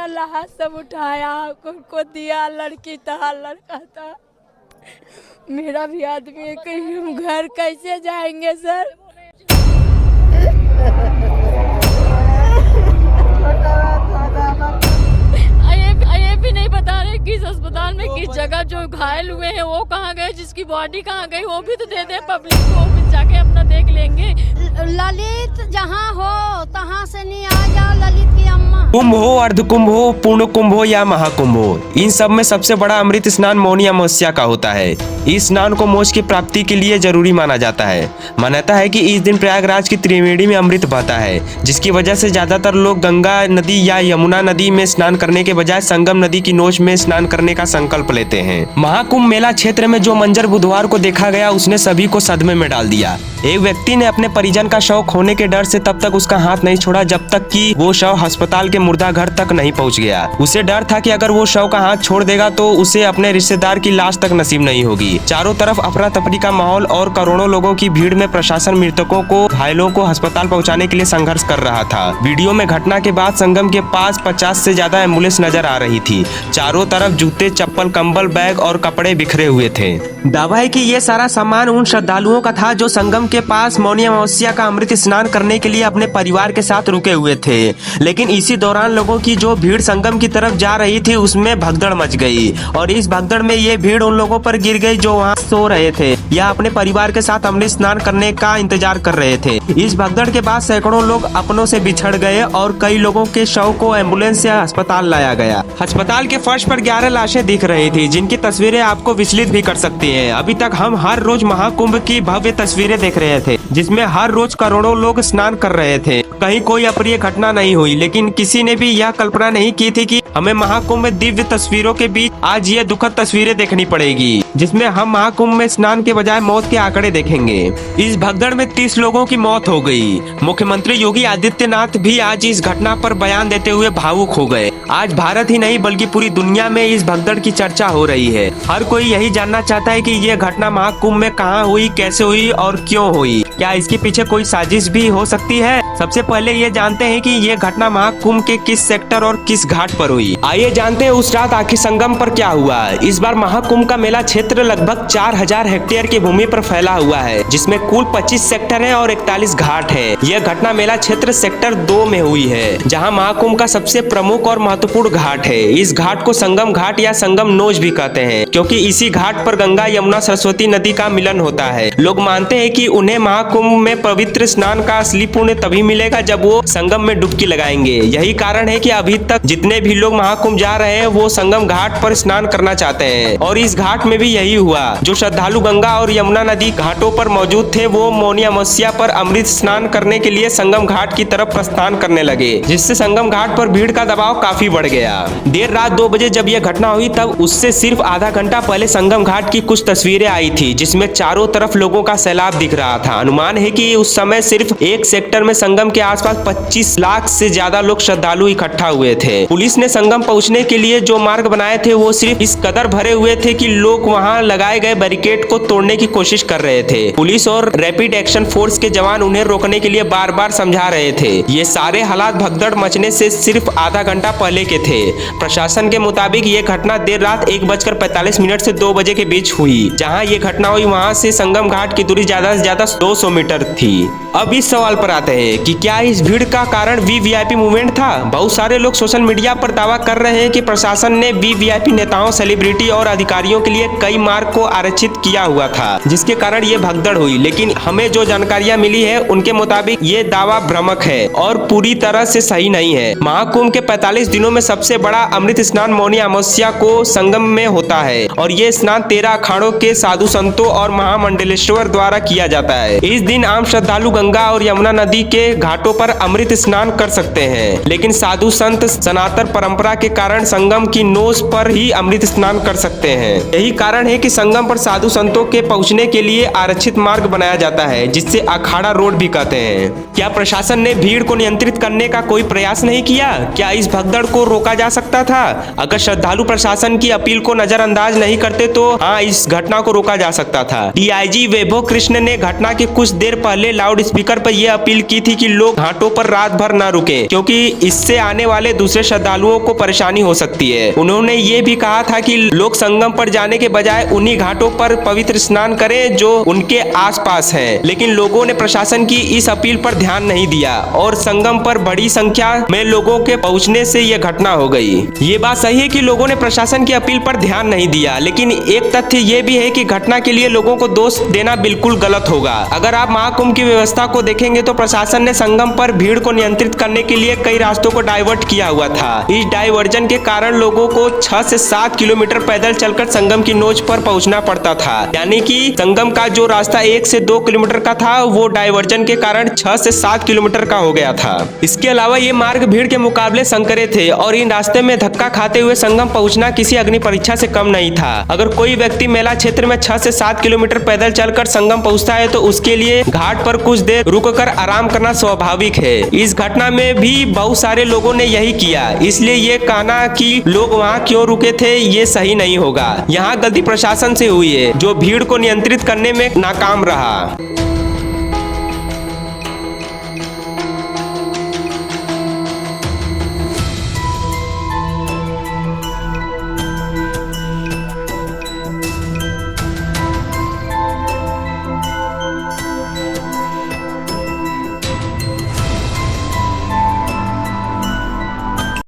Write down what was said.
अपना लाश सब उठाया, उनको दिया, लड़की था, लड़का था। मेरा भी आदमी है, कहीं हम घर कैसे जाएंगे सर? ये भी नहीं बता रहे किस अस्पताल में किस जगह जो घायल हुए हैं वो कहाँ गए, जिसकी बॉडी कहाँ गई वो भी तो दे दे पब्लिक को, भी जाके अपना देख लेंगे। ललित जहाँ हो तहाँ से नहीं आ जाओ, ललित की अम्मा। कुंभ हो, अर्धकुंभ हो, पूर्ण कुंभ हो या महाकुंभ हो, इन सब में सबसे बड़ा अमृत स्नान मौनी अमावस्या का होता है। इस स्नान को मोक्ष की प्राप्ति के लिए जरूरी माना जाता है। मान्यता है कि इस दिन प्रयागराज की त्रिवेणी में अमृत बहता है, जिसकी वजह से ज्यादातर लोग गंगा नदी या यमुना नदी में स्नान करने के बजाय संगम नदी की नोच में स्नान करने का संकल्प लेते हैं। महाकुंभ मेला क्षेत्र में जो मंजर बुधवार को देखा गया उसने सभी को सदमे में डाल दिया। एक व्यक्ति ने अपने परिजन का शव खोने के डर से तब तक उसका हाथ नहीं छोड़ा जब तक कि वो शव अस्पताल के मुर्दा घर तक नहीं पहुंच गया। उसे डर था कि अगर वो शव का हाथ छोड़ देगा तो उसे अपने रिश्तेदार की लाश तक नसीब नहीं होगी। चारों तरफ अफरा तफरी का माहौल और करोड़ों लोगों की भीड़ में प्रशासन मृतकों को, घायलों को अस्पताल पहुंचाने के लिए संघर्ष कर रहा था। वीडियो में घटना के बाद संगम के पास 50 से ज्यादा एम्बुलेंस नजर आ रही थी। चारों तरफ जूते, चप्पल, कंबल, बैग और कपड़े बिखरे हुए थे। दावा है कि ये सारा सामान उन श्रद्धालुओं का था जो संगम के पास मौनी अमावस्या का अमृत स्नान करने के लिए अपने परिवार के साथ रुके हुए थे। लेकिन इसी दौरान लोगों की जो भीड़ संगम की तरफ जा रही थी उसमें भगदड़ मच गई और इस भगदड़ में ये भीड़ उन लोगों पर गिर गई जो वहाँ सो रहे थे या अपने परिवार के साथ अमृत स्नान करने का इंतजार कर रहे थे। इस भगदड़ के बाद सैकड़ों लोग अपनों से बिछड़ गए और कई लोगों के शव को एम्बुलेंस से अस्पताल लाया गया। अस्पताल के फर्श पर 11 लाशें दिख रही थी जिनकी तस्वीरें आपको विचलित भी कर सकती है। अभी तक हम हर रोज महाकुंभ की भव्य तस्वीरें देख रहे थे जिसमें हर रोज करोड़ों लोग स्नान कर रहे थे। कहीं कोई अप्रिय घटना नहीं हुई, लेकिन किसी ने भी यह कल्पना नहीं की थी कि हमें महाकुंभ में दिव्य तस्वीरों के बीच आज ये दुखद तस्वीरें देखनी पड़ेगी जिसमें हम महाकुंभ में स्नान के बजाय मौत के आंकड़े देखेंगे। इस भगदड़ में 30 लोगों की मौत हो गई। मुख्यमंत्री योगी आदित्यनाथ भी आज इस घटना पर बयान देते हुए भावुक हो गए। आज भारत ही नहीं बल्कि पूरी दुनिया में इस भगदड़ की चर्चा हो रही है। हर कोई यही जानना चाहता है कि ये घटना महाकुंभ में कहाँ हुई, कैसे हुई और क्यों हुई। क्या इसके पीछे कोई साजिश भी हो सकती है? सबसे पहले ये जानते हैं कि ये घटना महाकुंभ के किस सेक्टर और किस घाट पर हुई। आइए जानते हैं उस रात आखिर संगम पर क्या हुआ। इस बार महाकुंभ का मेला क्षेत्र लगभग 4000 हेक्टेयर की भूमि पर फैला हुआ है जिसमें कुल 25 सेक्टर है और 41 घाट है। यह घटना मेला क्षेत्र सेक्टर 2 में हुई है जहाँ महाकुंभ का सबसे प्रमुख और महत्वपूर्ण घाट है। इस घाट को संगम घाट या संगम नोज भी कहते हैं क्योंकि इसी घाट पर गंगा, यमुना, सरस्वती नदी का मिलन होता है। लोग मानते हैं कि उन्हें महाकुंभ में पवित्र स्नान का असली पुण्य तभी मिलेगा जब वो संगम में डुबकी लगाएंगे। यही कारण है कि अभी तक जितने भी लोग महाकुंभ जा रहे हैं वो संगम घाट पर स्नान करना चाहते हैं और इस घाट में भी यही हुआ। जो श्रद्धालु गंगा और यमुना नदी घाटों पर मौजूद थे वो मौनी अमावस्या पर अमृत स्नान करने के लिए संगम घाट की तरफ प्रस्थान करने लगे जिससे संगम घाट पर भीड़ का दबाव काफी बढ़ गया। देर रात 2 बजे जब यह घटना हुई तब उससे सिर्फ आधा घंटा पहले संगम घाट की कुछ तस्वीरें आई थी जिसमें चारों तरफ लोगों का सैलाब दिख रहा था। अनुमान है कि उस समय सिर्फ एक सेक्टर में संगम के आसपास 25 लाख से ज्यादा लोग श्रद्धालु इकट्ठा हुए थे। पुलिस ने संगम पहुंचने के लिए जो मार्ग बनाए थे वो सिर्फ इस कदर भरे हुए थे कि लोग वहां लगाए गए बैरिकेड को तोड़ने की कोशिश कर रहे थे। पुलिस और रैपिड एक्शन फोर्स के जवान उन्हें रोकने के लिए बार बार समझा रहे थे। ये सारे हालात भगदड़ मचने से सिर्फ आधा घंटा पहले के थे। प्रशासन के मुताबिक ये घटना देर रात 1:45 से 2 बजे के बीच हुई। जहां ये घटना हुई वहां से संगम घाट की दूरी ज्यादा से ज्यादा 200 मीटर थी। अब इस सवाल पर आते हैं कि क्या इस भीड़ का कारण वीवीआईपी मूवमेंट था। बहुत सारे लोग सोशल मीडिया पर दावा कर रहे हैं कि प्रशासन ने वीवीआईपी नेताओं, सेलिब्रिटी और अधिकारियों के लिए कई मार्ग को आरक्षित किया हुआ था जिसके कारण ये भगदड़ हुई। लेकिन हमें जो जानकारियां मिली है उनके मुताबिक ये दावा भ्रामक है और पूरी तरह से सही नहीं है। महाकुंभ के 45 दिनों में सबसे बड़ा अमृत स्नान मौनी अमावस्या को संगम में होता है और ये स्नान 13 अखाड़ों के साधु संतों और महामंडलेश्वर द्वारा किया जाता है। इस दिन आम श्रद्धालु गंगा और यमुना नदी के घाटों पर अमृत स्नान कर सकते हैं, लेकिन साधु संत सनातन परंपरा के कारण संगम की नोज पर ही अमृत स्नान कर सकते हैं। यही कारण कारण है कि संगम पर साधु संतों के पहुंचने के लिए आरक्षित मार्ग बनाया जाता है, जिससे अखाड़ा रोड भी कहते हैं। क्या प्रशासन ने भीड़ को नियंत्रित करने का कोई प्रयास नहीं किया? क्या इस भगदड़ को रोका जा सकता था? अगर श्रद्धालु प्रशासन की अपील को नजरअंदाज नहीं करते तो हाँ, इस घटना को रोका जा सकता था। डीआईजी वैभव कृष्ण ने घटना के कुछ देर पहले लाउड स्पीकर पर यह अपील की थी कि लोग घाटों पर रात भर न रुके, क्योंकि इससे आने वाले दूसरे श्रद्धालुओं को परेशानी हो सकती है। उन्होंने ये भी कहा था कि लोग संगम पर जाने के बजाय उन्हीं घाटों पर पवित्र स्नान करें जो उनके आसपास हैं। लेकिन लोगों ने प्रशासन की इस अपील पर ध्यान नहीं दिया और संगम पर बड़ी संख्या में लोगों के पहुंचने से यह घटना हो गई। ये बात सही है कि लोगों ने प्रशासन की अपील पर ध्यान नहीं दिया, लेकिन एक तथ्य ये भी है कि घटना के लिए लोगों को दोष देना बिल्कुल गलत होगा। अगर आप महाकुंभ की व्यवस्था को देखेंगे तो प्रशासन ने संगम पर भीड़ को नियंत्रित करने के लिए कई रास्तों को डाइवर्ट किया हुआ था। इस डाइवर्जन के कारण लोगों को 6 से 7 किलोमीटर पैदल चलकर संगम की नोच पर पहुंचना पड़ता था, यानी कि संगम का जो रास्ता 1 से 2 किलोमीटर का था वो डाइवर्जन के कारण 6 से 7 किलोमीटर का हो गया था। इसके अलावा ये मार्ग भीड़ के मुकाबले संकरे थे और इन रास्ते में धक्का खाते हुए संगम पहुंचना किसी अग्नि परीक्षा से कम नहीं था। अगर कोई व्यक्ति मेला क्षेत्र में 6 से 7 किलोमीटर पैदल चलकर संगम पहुंचता है तो उसके लिए घाट पर कुछ देर रुककर आराम करना स्वाभाविक है। इस घटना में भी बहुत सारे लोगों ने यही किया, इसलिए ये कहना कि लोग वहाँ क्यों रुके थे ये सही नहीं होगा। यहाँ गलती प्रशासन से हुई है जो भीड़ को नियंत्रित करने में नाकाम रहा।